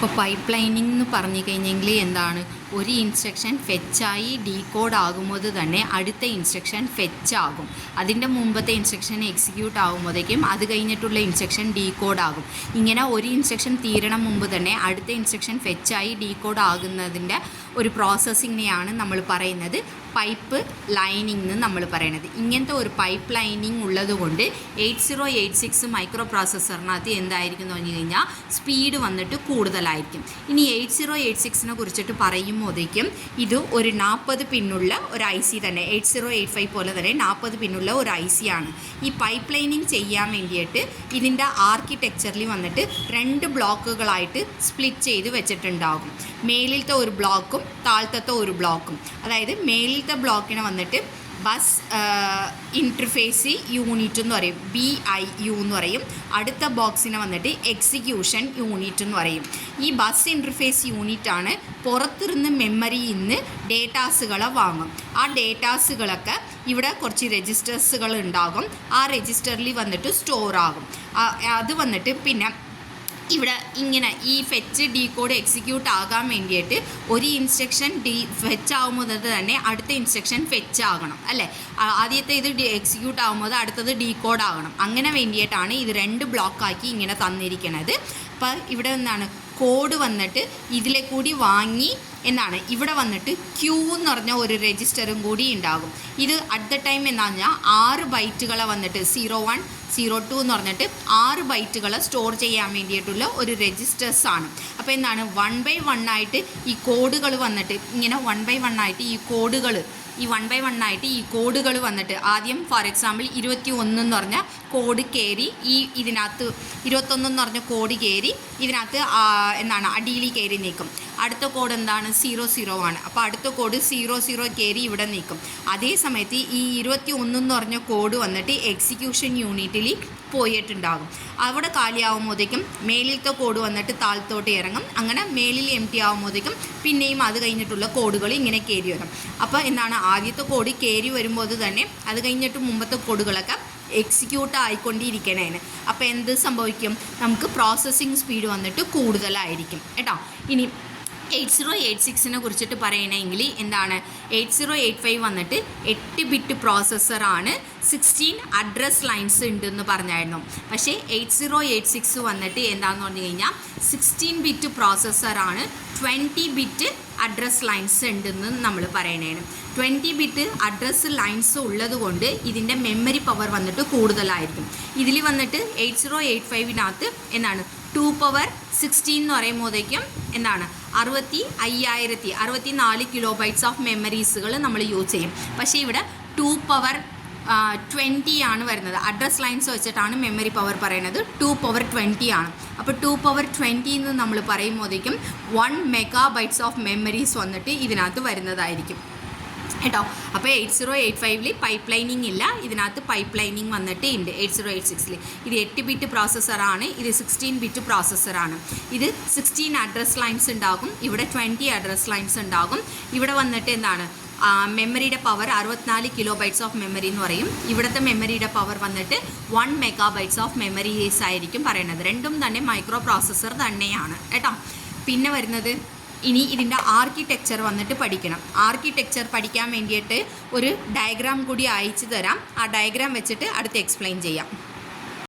ഇപ്പോൾ pipe lining എന്ന് പറഞ്ഞു കഴിഞ്ഞെങ്കിൽ എന്താണ്, ഒരു ഇൻസ്ട്രക്ഷൻ ഫെച്ചായി ഡീകോഡ് ആകുമ്പോൾ തന്നെ അടുത്ത ഇൻസ്ട്രക്ഷൻ ഫെച്ചാകും. അതിൻ്റെ മുമ്പത്തെ ഇൻസ്ട്രക്ഷൻ എക്സിക്യൂട്ട് ആകുമ്പോഴേക്കും അത് കഴിഞ്ഞിട്ടുള്ള ഇൻസ്ട്രക്ഷൻ ഡീകോഡ് ആകും. ഇങ്ങനെ ഒരു ഇൻസ്ട്രക്ഷൻ തീരണം മുമ്പ് തന്നെ അടുത്ത ഇൻസ്ട്രക്ഷൻ ഫെച്ചായി ഡീകോഡ് ആകുന്നതിൻ്റെ ഒരു പ്രോസസ്സിങ്ങിനെയാണ് നമ്മൾ പറയുന്നത് പൈപ്പ് ലൈനിങ് എന്ന് നമ്മൾ പറയുന്നത്. ഇങ്ങനത്തെ ഒരു പൈപ്പ് ലൈനിങ് ഉള്ളതുകൊണ്ട് 8086 മൈക്രോ പ്രോസസ്സറിനകത്ത് എന്തായിരിക്കും എന്ന് പറഞ്ഞു കഴിഞ്ഞാൽ സ്പീഡ് വന്നിട്ട് കൂടുതലായിരിക്കും. ഇനി 8086 കുറിച്ചിട്ട് പറയുമ്പോഴേക്കും ഇത് ഒരു 40 പിന്നുള്ള ഒരു IC തന്നെ, 8085 പോലെ തന്നെ 40 പിന്നുള്ള ഒരു IC ആണ്. ഈ പൈപ്പ് ലൈനിങ് ചെയ്യാൻ വേണ്ടിയിട്ട് ഇതിൻ്റെ ആർക്കിടെക്ചറിൽ വന്നിട്ട് 2 ബ്ലോക്കുകളായിട്ട് സ്പ്ലിറ്റ് ചെയ്ത് വെച്ചിട്ടുണ്ടാകും. മേലിലത്തെ ഒരു ബ്ലോക്കും താഴത്തെ ഒരു ബ്ലോക്കും. അതായത് മേലിലത്തെ ബ്ലോക്കിനെ വന്നിട്ട് ബസ് ഇൻ്റർഫേസ് യൂണിറ്റ് എന്ന് പറയും, BIU എന്ന് പറയും. അടുത്ത ബോക്സിനെ വന്നിട്ട് എക്സിക്യൂഷൻ യൂണിറ്റ് എന്ന് പറയും. ഈ ബസ് ഇൻ്റർഫേസ് യൂണിറ്റാണ് പുറത്തിരുന്ന് മെമ്മറിയിൽ നിന്ന് ഡേറ്റാസുകളെ വാങ്ങും. ആ ഡേറ്റാസുകളൊക്കെ ഇവിടെ കുറച്ച് രജിസ്റ്റേഴ്സുകൾ ഉണ്ടാകും. ആ രജിസ്റ്ററിൽ വന്നിട്ട് സ്റ്റോർ ആകും. അത് വന്നിട്ട് പിന്നെ ഇവിടെ ഇങ്ങനെ ഈ ഫെച്ച് ഡീകോഡ് എക്സിക്യൂട്ട് ആകാൻ വേണ്ടിയിട്ട് ഒരു ഇൻസ്ട്രക്ഷൻ ഫെച്ച് ആകുമ്പോൾ തന്നെ അടുത്ത ഇൻസ്ട്രക്ഷൻ ഫെച്ച് ആകണം അല്ലേ. ആദ്യത്തെ ഇത് എക്സിക്യൂട്ട് ആകുമ്പോൾ അടുത്തത് ഡീകോഡ് ആകണം. അങ്ങനെ വേണ്ടിയിട്ടാണ് ഇത് 2 ബ്ലോക്കാക്കി ഇങ്ങനെ തന്നിരിക്കുന്നത്. അപ്പോൾ ഇവിടെ എന്താണ് കോഡ് വന്നിട്ട് ഇതിലെ കൂടി വാങ്ങി എന്നാണ് ഇവിടെ വന്നിട്ട് ക്യൂ എന്ന് പറഞ്ഞ ഒരു രജിസ്റ്ററും കൂടി ഉണ്ടാകും. ഇത് അറ്റ് ദ ടൈം എന്താണെന്ന് പറഞ്ഞാൽ 6 ബൈറ്റുകളെ വന്നിട്ട് 01, 02 എന്ന് പറഞ്ഞിട്ട് 6 ബൈറ്റുകളെ സ്റ്റോർ ചെയ്യാൻ വേണ്ടിയിട്ടുള്ള ഒരു രജിസ്റ്റേഴ്സാണ്. അപ്പോൾ എന്താണ് 1 by 1 ആയിട്ട് ഈ കോഡുകൾ വന്നിട്ട് ഇങ്ങനെ 1 by 1 ആയിട്ട് ഈ കോഡുകൾ 1 by 1 ആയിട്ട് ഈ കോഡുകൾ വന്നിട്ട് ആദ്യം ഫോർ എക്സാമ്പിൾ 21 എന്ന് പറഞ്ഞ കോഡ് കയറി ഇതിനകത്ത് 21 എന്ന് പറഞ്ഞ കോഡ് കയറി ഇതിനകത്ത് എന്താണ് അടിയിൽ കയറി നീക്കും. അടുത്ത കോഡ് എന്താണ് 00 ആണ്. അപ്പോൾ അടുത്ത കോഡ് 00 കയറി ഇവിടെ നീക്കും. അതേ സമയത്ത് ഈ 21 എന്ന് പറഞ്ഞ കോഡ് വന്നിട്ട് എക്സിക്യൂഷൻ യൂണിറ്റിൽ പോയിട്ടുണ്ടാകും. അവിടെ കാലിയാവുമ്പോഴത്തേക്കും മേലിലത്തെ കോഡ് വന്നിട്ട് താഴത്തോട്ട് ഇറങ്ങും. അങ്ങനെ മേലിൽ എംടി ആകുമ്പോഴത്തേക്കും പിന്നെയും അത് കഴിഞ്ഞിട്ടുള്ള കോഡുകൾ ഇങ്ങനെ കയറി വരും. അപ്പോൾ എന്താണ് ആദ്യത്തെ കോഡ് കയറി വരുമ്പോൾ തന്നെ അത് കഴിഞ്ഞിട്ട് മുമ്പത്തെ കോഡുകളൊക്കെ എക്സിക്യൂട്ട് ആയിക്കൊണ്ടിരിക്കണേന്. അപ്പോൾ എന്ത് സംഭവിക്കും, നമുക്ക് പ്രോസസ്സിങ് സ്പീഡ് വന്നിട്ട് കൂടുതലായിരിക്കും കേട്ടോ. ഇനി 8086 കുറിച്ചിട്ട് പറയണമെങ്കിൽ എന്താണ് 8085 വന്നിട്ട് 8 ബിറ്റ് പ്രോസസ്സറാണ്, 16 അഡ്രസ് ലൈൻസ് ഉണ്ടെന്ന് പറഞ്ഞായിരുന്നു. പക്ഷേ 8086 വന്നിട്ട് എന്താണെന്ന് പറഞ്ഞു കഴിഞ്ഞാൽ 16 ബിറ്റ് പ്രോസസ്സറാണ്, 20 ബിറ്റ് അഡ്രസ് ലൈൻസ് ഉണ്ടെന്ന് നമ്മൾ പറയണേന്. 20 ബിറ്റ് അഡ്രസ് ലൈൻസ് ഉള്ളത് കൊണ്ട് ഇതിൻ്റെ മെമ്മറി പവർ വന്നിട്ട് കൂടുതലായിരിക്കും. ഇതിൽ വന്നിട്ട് 8085 എന്താണ് 2^16 എന്ന് പറയുമ്പോഴേക്കും എന്താണ് 64 കിലോബൈറ്റ്സ് ഓഫ് മെമ്മറീസുകൾ നമ്മൾ യൂസ് ചെയ്യും. പക്ഷേ ഇവിടെ 2^20 ആണ് വരുന്നത്. അഡ്രസ് ലൈൻസ് വെച്ചിട്ടാണ് മെമ്മറി പവർ പറയുന്നത്. 2^20 ആണ്. അപ്പോൾ 2^20 എന്ന് നമ്മൾ പറയുമ്പോഴേക്കും 1 മെഗാബൈറ്റ്സ് ഓഫ് മെമ്മറീസ് വന്നിട്ട് ഇതിനകത്ത് വരുന്നതായിരിക്കും കേട്ടോ. അപ്പോൾ 8085 പൈപ്പ് ലൈനിങ് ഇല്ല, ഇതിനകത്ത് പൈപ്പ് ലൈനിങ് വന്നിട്ട് ഉണ്ട് 8086. ഇത് 8 ബിറ്റ് പ്രോസസ്സറാണ്, ഇത് 16 ബിറ്റ് പ്രോസസ്സറാണ്. ഇത് 16 അഡ്രസ് ലൈൻസ് ഉണ്ടാകും, ഇവിടെ 20 അഡ്രസ് ലൈൻസ് ഉണ്ടാകും. ഇവിടെ വന്നിട്ട് എന്താണ് മെമ്മറിയുടെ പവർ 64 കിലോബൈറ്റ്സ് ഓഫ് മെമ്മറി എന്ന് പറയും. ഇവിടുത്തെ മെമ്മറിയുടെ പവർ വന്നിട്ട് 1 മെഗാബൈറ്റ്സ് ഓഫ് മെമ്മറീസ് ആയിരിക്കും പറയുന്നത്. രണ്ടും തന്നെ മൈക്രോ പ്രോസസ്സർ തന്നെയാണ് കേട്ടോ. പിന്നെ വരുന്നത് ഇനി ഇതിൻ്റെ ആർക്കിടെക്ചർ വന്നിട്ട് പഠിക്കണം. ആർക്കിടെക്ചർ പഠിക്കാൻ വേണ്ടിയിട്ട് ഒരു ഡയഗ്രാം കൂടി അയച്ചു തരാം. ആ ഡയഗ്രാം വെച്ചിട്ട് അടുത്ത് എക്സ്പ്ലെയിൻ ചെയ്യാം.